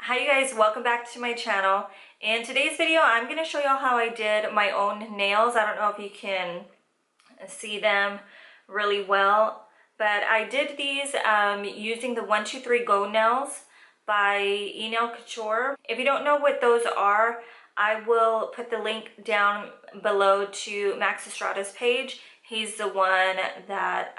Hi you guys, welcome back to my channel. In today's video, I'm going to show y'all how I did my own nails. I don't know if you can see them really well, but I did these using the 123 Go nails by Nail Couture. If you don't know what those are, I will put the link down below to Max Estrada's page. He's the one that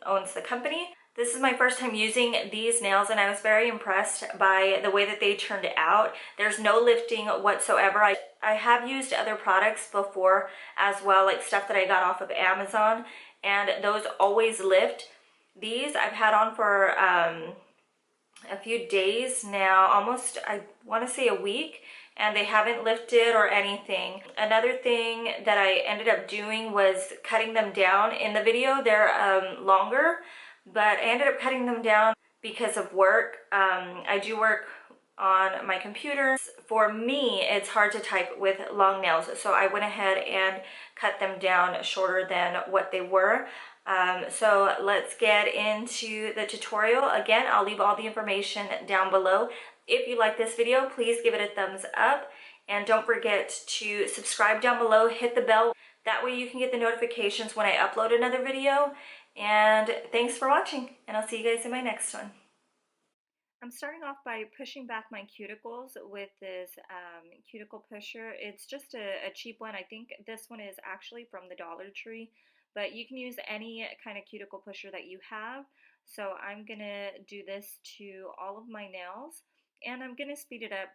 owns the company. This is my first time using these nails and I was very impressed by the way that they turned out. There's no lifting whatsoever. I have used other products before as well, like stuff that I got off of Amazon, and those always lift. These I've had on for a few days now, almost I want to say a week, and they haven't lifted or anything. Another thing that I ended up doing was cutting them down. In the video they're longer, but I ended up cutting them down because of work. I do work on my computer. For me, it's hard to type with long nails, so I went ahead and cut them down shorter than what they were. So let's get into the tutorial. Again, I'll leave all the information down below. If you like this video, please give it a thumbs up, and don't forget to subscribe down below, hit the bell. That way you can get the notifications when I upload another video. And thanks for watching, and I'll see you guys in my next one. I'm starting off by pushing back my cuticles with this cuticle pusher. It's just a cheap one. I think this one is actually from the Dollar Tree, but you can use any kind of cuticle pusher that you have. So I'm gonna do this to all of my nails, and I'm gonna speed it up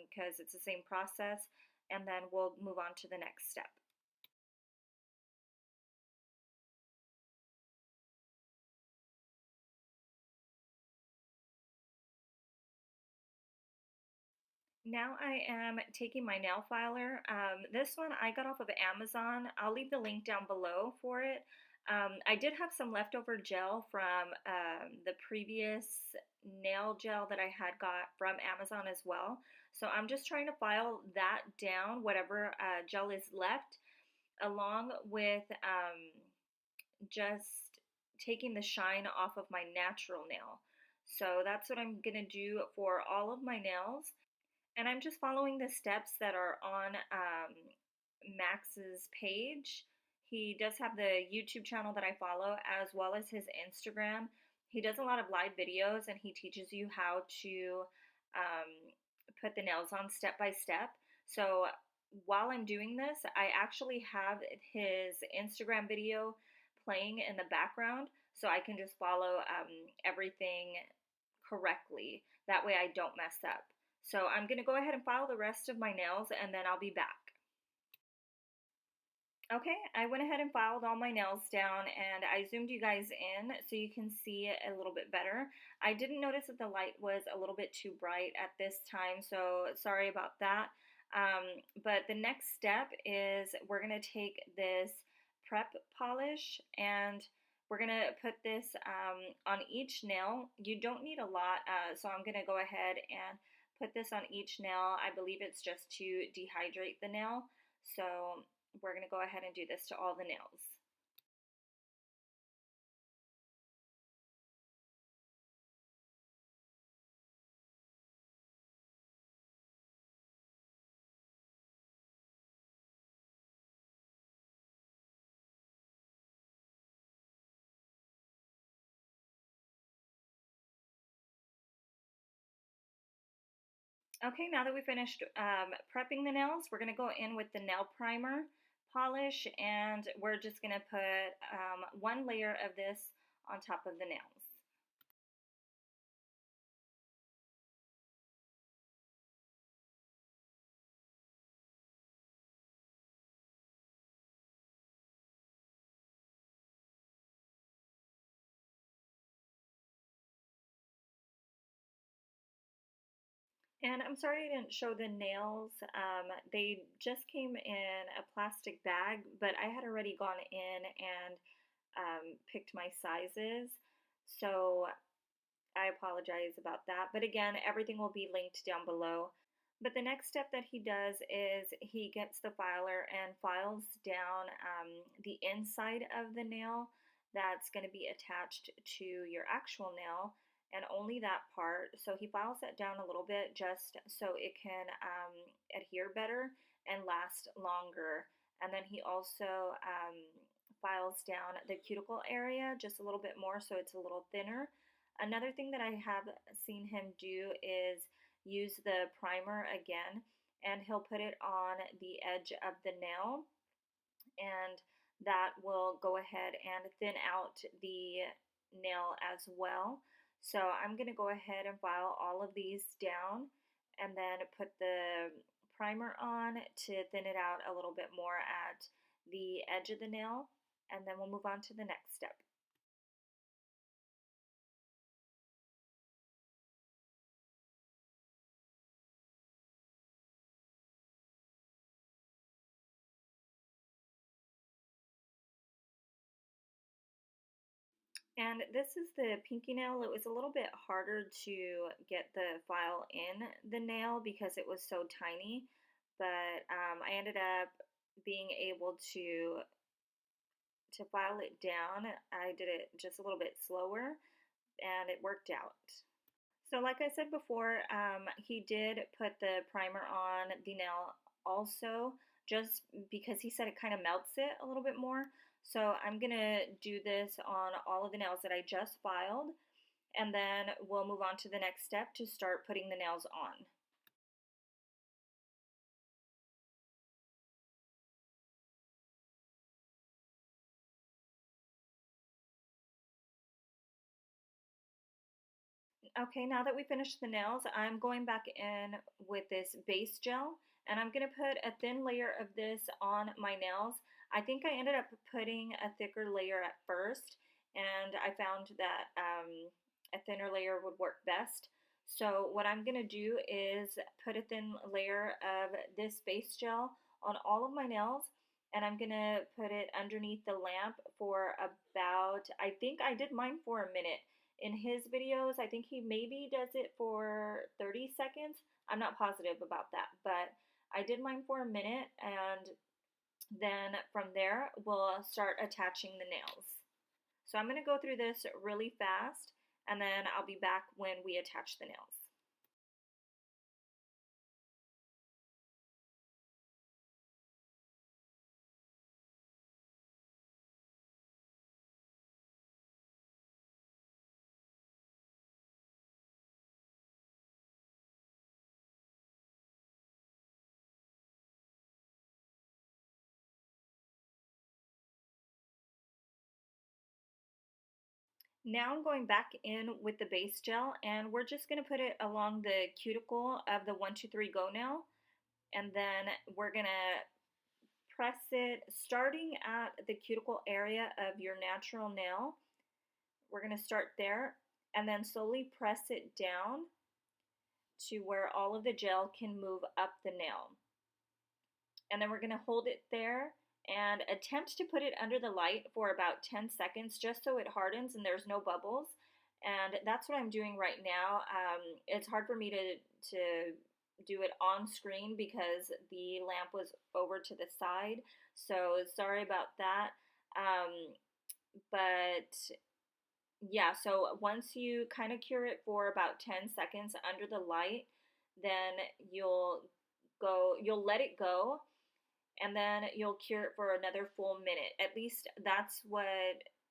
because it's the same process, and then we'll move on to the next step. Now I am taking my nail filer. This one I got off of Amazon. I'll leave the link down below for it. I did have some leftover gel from the previous nail gel that I had got from Amazon as well. So I'm just trying to file that down, whatever gel is left, along with just taking the shine off of my natural nail. So that's what I'm going to do for all of my nails. And I'm just following the steps that are on Max's page. He does have the YouTube channel that I follow as well as his Instagram. He does a lot of live videos and he teaches you how to put the nails on step by step. So while I'm doing this, I actually have his Instagram video playing in the background so I can just follow everything correctly. That way I don't mess up. So I'm going to go ahead and file the rest of my nails and then I'll be back. Okay, I went ahead and filed all my nails down and I zoomed you guys in so you can see it a little bit better. I didn't notice that the light was a little bit too bright at this time, so sorry about that. But the next step is we're going to take this prep polish and we're going to put this on each nail. You don't need a lot, so I'm going to go ahead and put this on each nail. I believe it's just to dehydrate the nail. So we're going to go ahead and do this to all the nails. Okay, now that we finished prepping the nails, we're going to go in with the nail primer polish, and we're just going to put one layer of this on top of the nails. And I'm sorry I didn't show the nails. They just came in a plastic bag, but I had already gone in and picked my sizes. So I apologize about that. But again, everything will be linked down below. But the next step that he does is he gets the filer and files down the inside of the nail that's going to be attached to your actual nail. and only that part. So he files it down a little bit just so it can adhere better and last longer. And then he also files down the cuticle area just a little bit more so it's a little thinner. Another thing that I have seen him do is use the primer again, and he'll put it on the edge of the nail, and that will go ahead and thin out the nail as well. So I'm going to go ahead and file all of these down and then put the primer on to thin it out a little bit more at the edge of the nail, and then we'll move on to the next step. And this is the pinky nail. It was a little bit harder to get the file in the nail because it was so tiny, but I ended up being able to file it down. I did it just a little bit slower, and it worked out. So like I said before, he did put the primer on the nail also, just because he said it kind of melts it a little bit more. So I'm going to do this on all of the nails that I just filed, and then we'll move on to the next step to start putting the nails on. Okay, now that we finished the nails, I'm going back in with this base gel, and I'm going to put a thin layer of this on my nails. I think I ended up putting a thicker layer at first, and I found that a thinner layer would work best. So what I'm going to do is put a thin layer of this base gel on all of my nails, and I'm going to put it underneath the lamp for about, I think I did mine for a minute. In his videos, I think he maybe does it for 30 seconds. I'm not positive about that, but I did mine for a minute, and then from there, we'll start attaching the nails. So I'm going to go through this really fast, and then I'll be back when we attach the nails. Now I'm going back in with the base gel, and we're just going to put it along the cuticle of the 123 Go nail, and then we're going to press it starting at the cuticle area of your natural nail. We're going to start there and then slowly press it down to where all of the gel can move up the nail. And then we're going to hold it there and attempt to put it under the light for about 10 seconds just so it hardens and there's no bubbles. And that's what I'm doing right now. It's hard for me to do it on screen because the lamp was over to the side. So sorry about that. But yeah, so once you kind of cure it for about 10 seconds under the light, then you'll let it go, and then you'll cure it for another full minute. At least that's what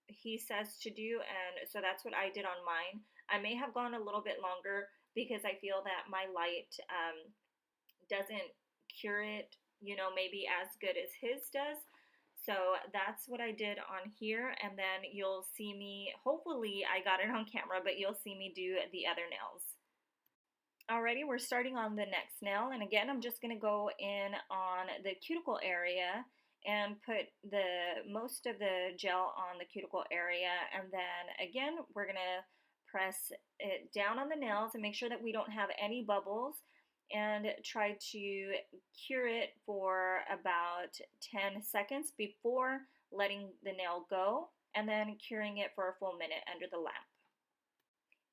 he says to do, and so that's what I did on mine. I may have gone a little bit longer because I feel that my light doesn't cure it, maybe as good as his does. So that's what I did on here, and then you'll see me, hopefully I got it on camera, but you'll see me do the other nails. Alrighty, we're starting on the next nail, and again, I'm just going to go in on the cuticle area and put the most of the gel on the cuticle area, and then again, we're going to press it down on the nails and make sure that we don't have any bubbles, and try to cure it for about 10 seconds before letting the nail go, and then curing it for a full minute under the lamp.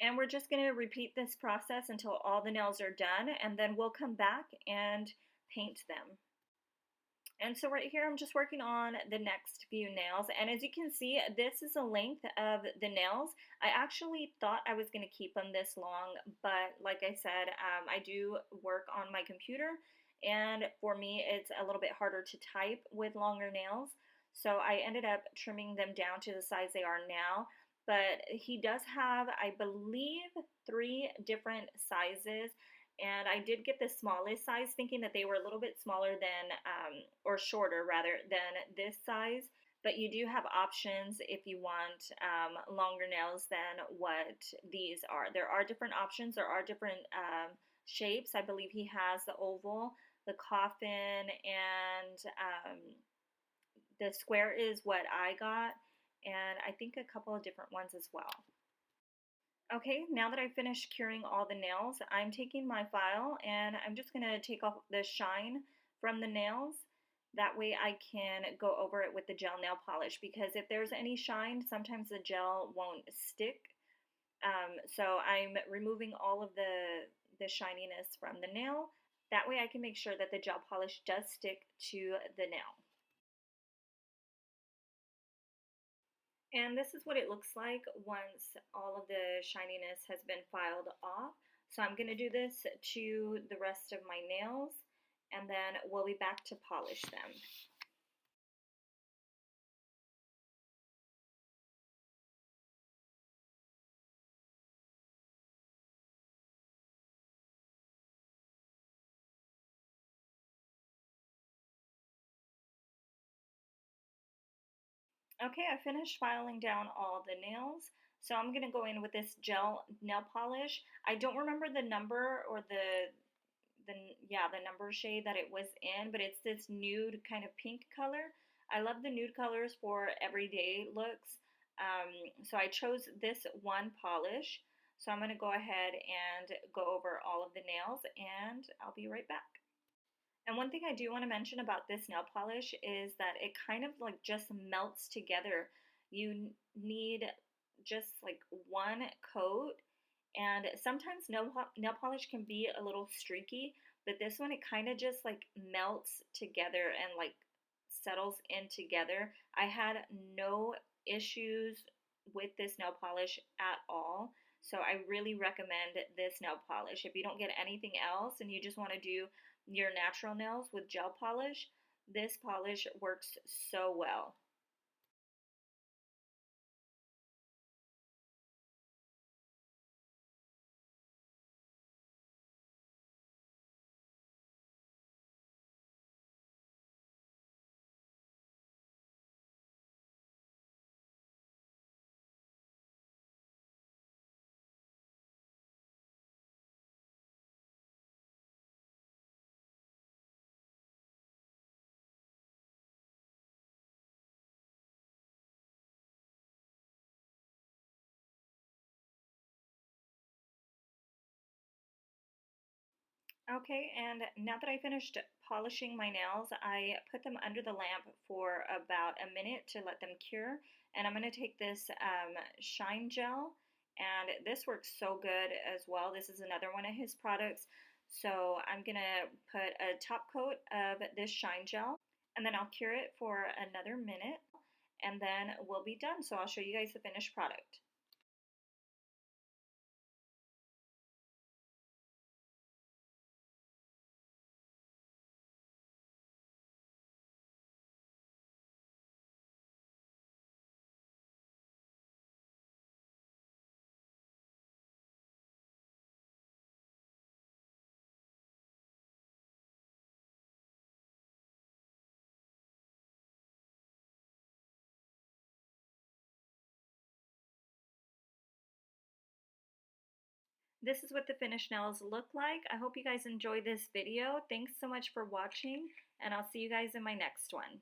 And we're just going to repeat this process until all the nails are done, and then we'll come back and paint them. And so right here, I'm just working on the next few nails. And as you can see, this is the length of the nails. I actually thought I was going to keep them this long, but like I said, I do work on my computer. And for me, it's a little bit harder to type with longer nails. So I ended up trimming them down to the size they are now. But he does have, I believe, 3 different sizes. And I did get the smallest size, thinking that they were a little bit smaller than, or shorter rather, than this size. But you do have options if you want longer nails than what these are. There are different options, there are different shapes. I believe he has the oval, the coffin, and the square is what I got, and I think a couple of different ones as well. Okay, now that I've finished curing all the nails, I'm taking my file and I'm just going to take off the shine from the nails. That way I can go over it with the gel nail polish, because if there's any shine, sometimes the gel won't stick. So I'm removing all of the shininess from the nail. That way I can make sure that the gel polish does stick to the nail. And this is what it looks like once all of the shininess has been filed off. So I'm going to do this to the rest of my nails, and then we'll be back to polish them. Okay, I finished filing down all the nails. So I'm going to go in with this gel nail polish. I don't remember the number or the number shade that it was in, but it's this nude kind of pink color. I love the nude colors for everyday looks. So I chose this one polish. So I'm going to go ahead and go over all of the nails, and I'll be right back. And one thing I do want to mention about this nail polish is that it kind of like just melts together. You need just like one coat, and sometimes nail polish can be a little streaky, but this one, it kind of just like melts together and like settles in together. I had no issues with this nail polish at all. So I really recommend this nail polish. If you don't get anything else and you just want to do your natural nails with gel polish, this polish works so well. Okay, and now that I finished polishing my nails, I put them under the lamp for about a minute to let them cure. And I'm going to take this shine gel, and this works so good as well. This is another one of his products. So I'm going to put a top coat of this shine gel, and then I'll cure it for another minute, and then we'll be done. So I'll show you guys the finished product. This is what the finished nails look like. I hope you guys enjoyed this video. Thanks so much for watching, and I'll see you guys in my next one.